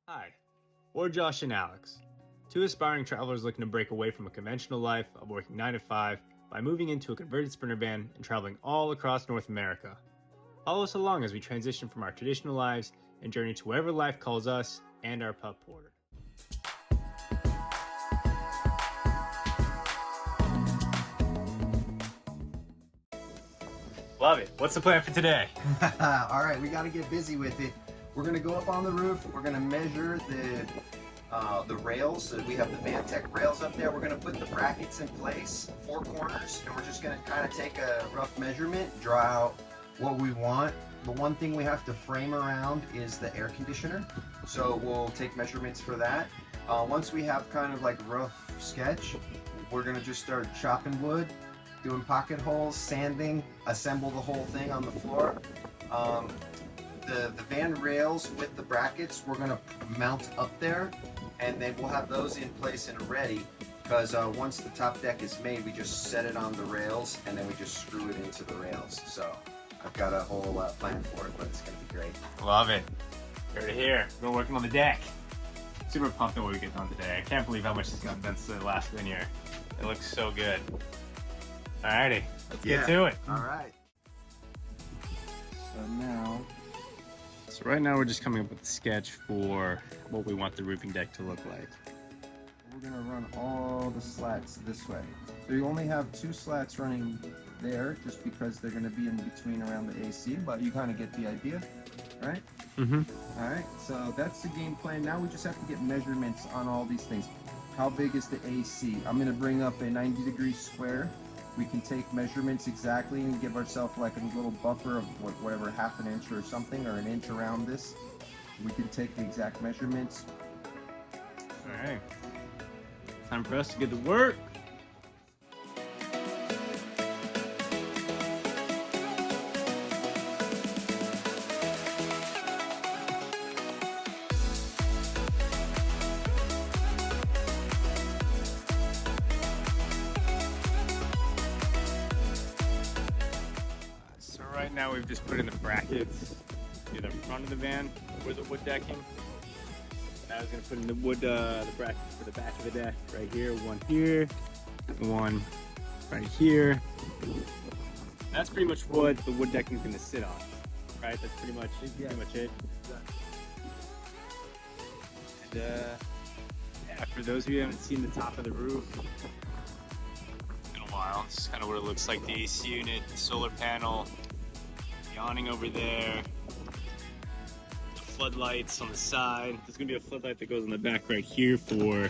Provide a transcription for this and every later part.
Hi, we're Josh and Alex, two aspiring travelers looking to break away from a conventional life of working 9 to 5 by moving into a converted Sprinter van and traveling all across North America. Follow us along as we transition from our traditional lives and journey to wherever life calls us and our pup Porter. Love it. What's the plan for today? All right, we got to get busy with it. We're gonna go up on the roof. We're gonna measure the rails. So we have the Vantec rails up there. We're gonna put the brackets in place, four corners, and we're just gonna kind of take a rough measurement, draw out what we want. The one thing we have to frame around is the air conditioner. So we'll take measurements for that. Once we have kind of like a rough sketch, we're gonna just start chopping wood, doing pocket holes, sanding, assemble the whole thing on the floor. The van rails with the brackets, we're gonna mount up there, and then we'll have those in place and ready, because once the top deck is made, we just set it on the rails, and then we just screw it into the rails. So I've got a whole plan for it, but it's gonna be great. Love it. Here to here. We're working on the deck. Super pumped on what we get done today. I can't believe how much has gotten done since the last linear. It looks so good. Alrighty, let's get to it. All right. So right now we're just coming up with a sketch for what we want the roofing deck to look like. We're gonna run all the slats this way. So you only have two slats running there, just because they're gonna be in between around the AC, but you kind of get the idea, right? Mm-hmm. All right, so that's the game plan. Now we just have to get measurements on all these things. How big is the AC? I'm gonna bring up a 90-degree square. We can take measurements exactly and give ourselves like a little buffer of whatever, half an inch or something, or an inch around this. We can take the exact measurements. Alright. Time for us to get to work. So right now we've just put in the brackets near the front of the van with the wood decking. I was gonna put in the wood, the brackets for the back of the deck right here, one right here. That's pretty much what the wood decking is gonna sit on, right? That's pretty much it. And yeah, for those of you who haven't seen the top of the roof in a while, this is kind of what it looks like. The AC unit, the solar panel, the awning over there. Floodlights on the side. There's gonna be a floodlight that goes on the back right here for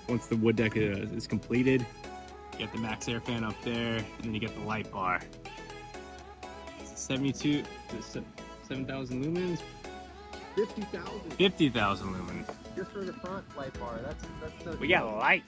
once the wood deck is completed. You get the max air fan up there, and then you get the light bar. It's 7,000 lumens? 50,000 50,000 lumens. just for the front light bar. That's the. We got light.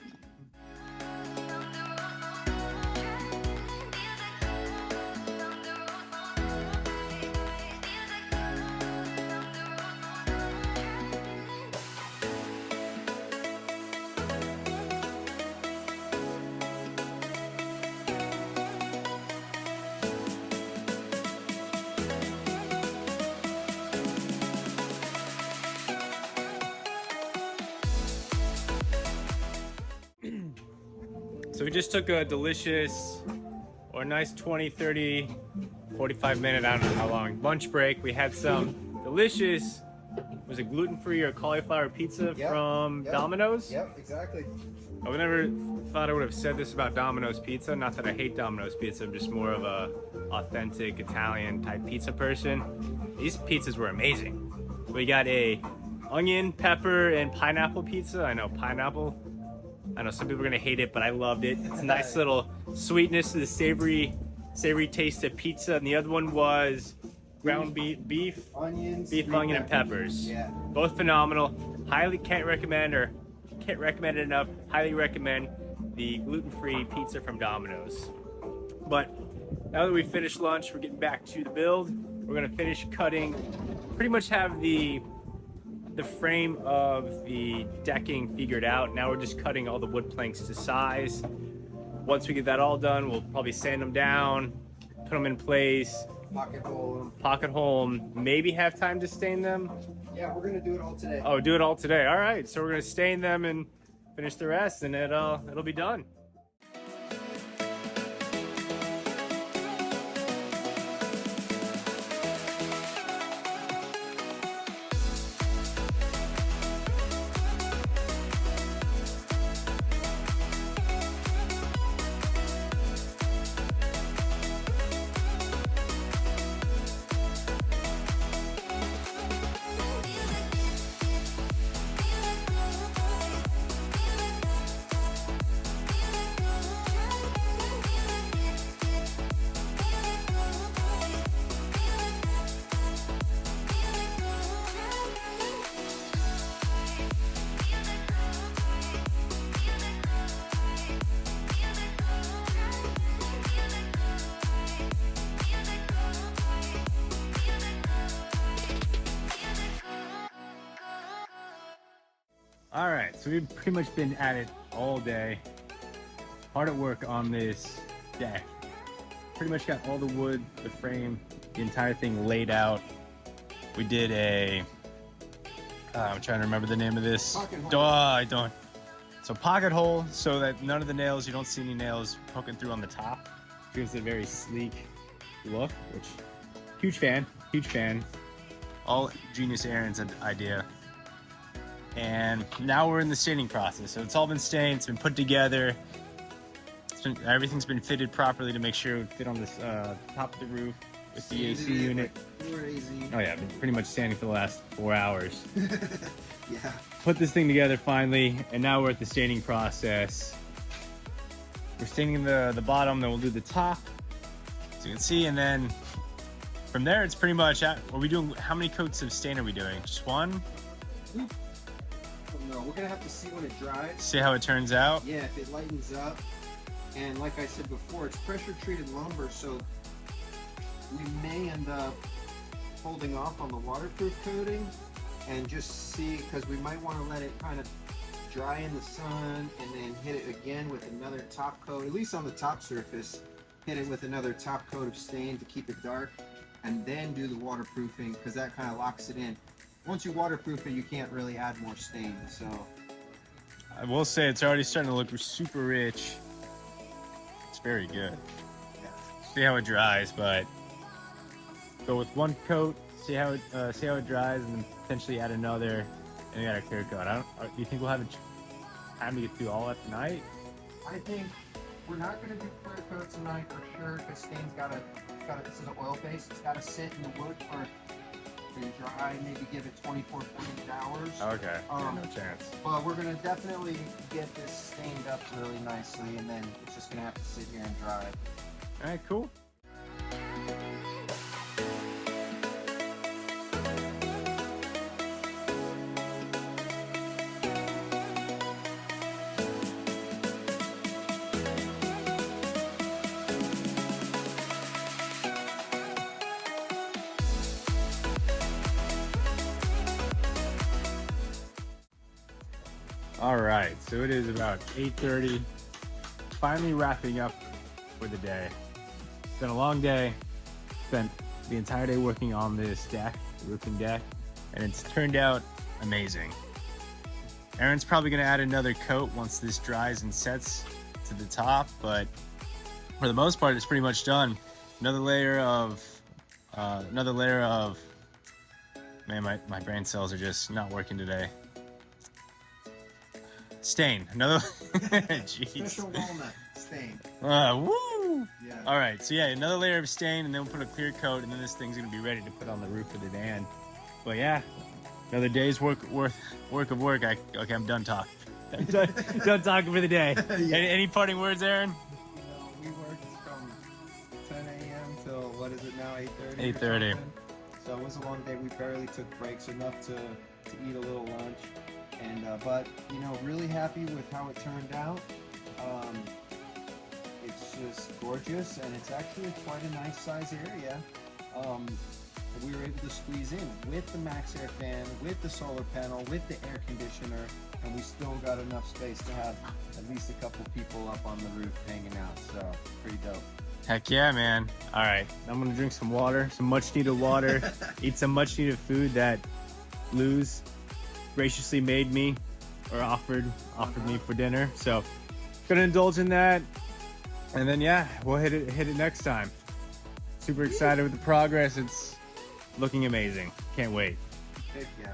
So we just took a delicious, or a nice 20, 30, 45 minute, I don't know how long, lunch break. We had some delicious, was it gluten-free or cauliflower pizza from Domino's? Yep, exactly. I would never thought I would have said this about Domino's Pizza. Not that I hate Domino's Pizza, I'm just more of a authentic Italian type pizza person. These pizzas were amazing. We got a onion, pepper, and pineapple pizza. I know some people are gonna hate it, but I loved it. It's a nice little sweetness to the savory taste of pizza. And the other one was ground beef, Onions, onion, and peppers. Yeah. Both phenomenal. Can't recommend it enough. Highly recommend the gluten-free pizza from Domino's. But now that we finished lunch, we're getting back to the build. We're gonna finish cutting. Pretty much have the frame of the decking figured out. Now we're just cutting all the wood planks to size. Once we get that all done, we'll probably sand them down, put them in place, Pocket hole. pocket hole them, maybe have time to stain them. Yeah, we're gonna do it all today. Oh, do it all today. All right, so we're gonna stain them and finish the rest, and it'll be done. All right, so we've pretty much been at it all day. Hard at work on this deck. Pretty much got all the wood, the frame, the entire thing laid out. We did a, I'm trying to remember the name of this. Pocket hole. Oh, I don't. So pocket hole, so that none of the nails, you don't see any nails poking through on the top. Gives it a very sleek look, which, huge fan. All Genius Aaron's idea. And now we're in the staining process. So it's all been stained, it's been put together. Everything's been fitted properly to make sure it would fit on this top of the roof with the AC unit. Crazy. Oh yeah, I've been pretty much standing for the last 4 hours. Yeah. Put this thing together finally, and now we're at the staining process. We're staining the bottom, then we'll do the top, as you can see, and then from there it's pretty much, are we doing, how many coats of stain are we doing? Just one? No, we're gonna have to see when it dries. See how it turns out? Yeah, if it lightens up. And like I said before, it's pressure treated lumber, so we may end up holding off on the waterproof coating and just see, because we might want to let it kind of dry in the sun and then hit it again with another top coat, at least on the top surface. Hit it with another top coat of stain to keep it dark, and then do the waterproofing, because that kind of locks it in. Once you waterproof it, you can't really add more stain. So I will say it's already starting to look super rich. It's very good. yeah. See how it dries, but go with one coat, see how it dries, and then potentially add another, and you got a clear coat. Do you think we'll have time to get through all that tonight? I think we're not going to do clear coat tonight for sure, because stain's got to, this is an oil base, it's got to sit in the wood for and dry, maybe give it 24, 48 hours. Okay, no chance. But we're going to definitely get this stained up really nicely, and then it's just going to have to sit here and dry. All right, cool. All right, so it is about 8:30. Finally wrapping up for the day. It's been a long day. Spent the entire day working on this deck, the roofing deck, and it's turned out amazing. Aaron's probably gonna add another coat once this dries and sets to the top, but for the most part, it's pretty much done. Another layer of, man, my brain cells are just not working today. Stain, another, jeez. Special walnut stain. Woo! Yeah. All right, so yeah, another layer of stain, and then we'll put a clear coat, and then this thing's gonna be ready to put on the roof of the van. But yeah, another day's work of work. Okay, I'm done talking. Done talking for the day. Yeah. Any parting words, Aaron? You know, we worked from 10 a.m. till, what is it now, 8:30? 8:30. So it was a long day. We barely took breaks, enough to eat a little lunch. And but you know, really happy with how it turned out. It's just gorgeous, and it's actually quite a nice size area. We were able to squeeze in with the MaxxAir fan, with the solar panel, with the air conditioner, and we still got enough space to have at least a couple people up on the roof hanging out. So pretty dope. Heck yeah, man. All right, I'm gonna drink some water, some much needed water, eat some much needed food that Luz graciously made me, or offered me for dinner. So gonna indulge in that, and then yeah, we'll hit it next time. Super excited with the progress. It's looking amazing. Can't wait. Heck yeah.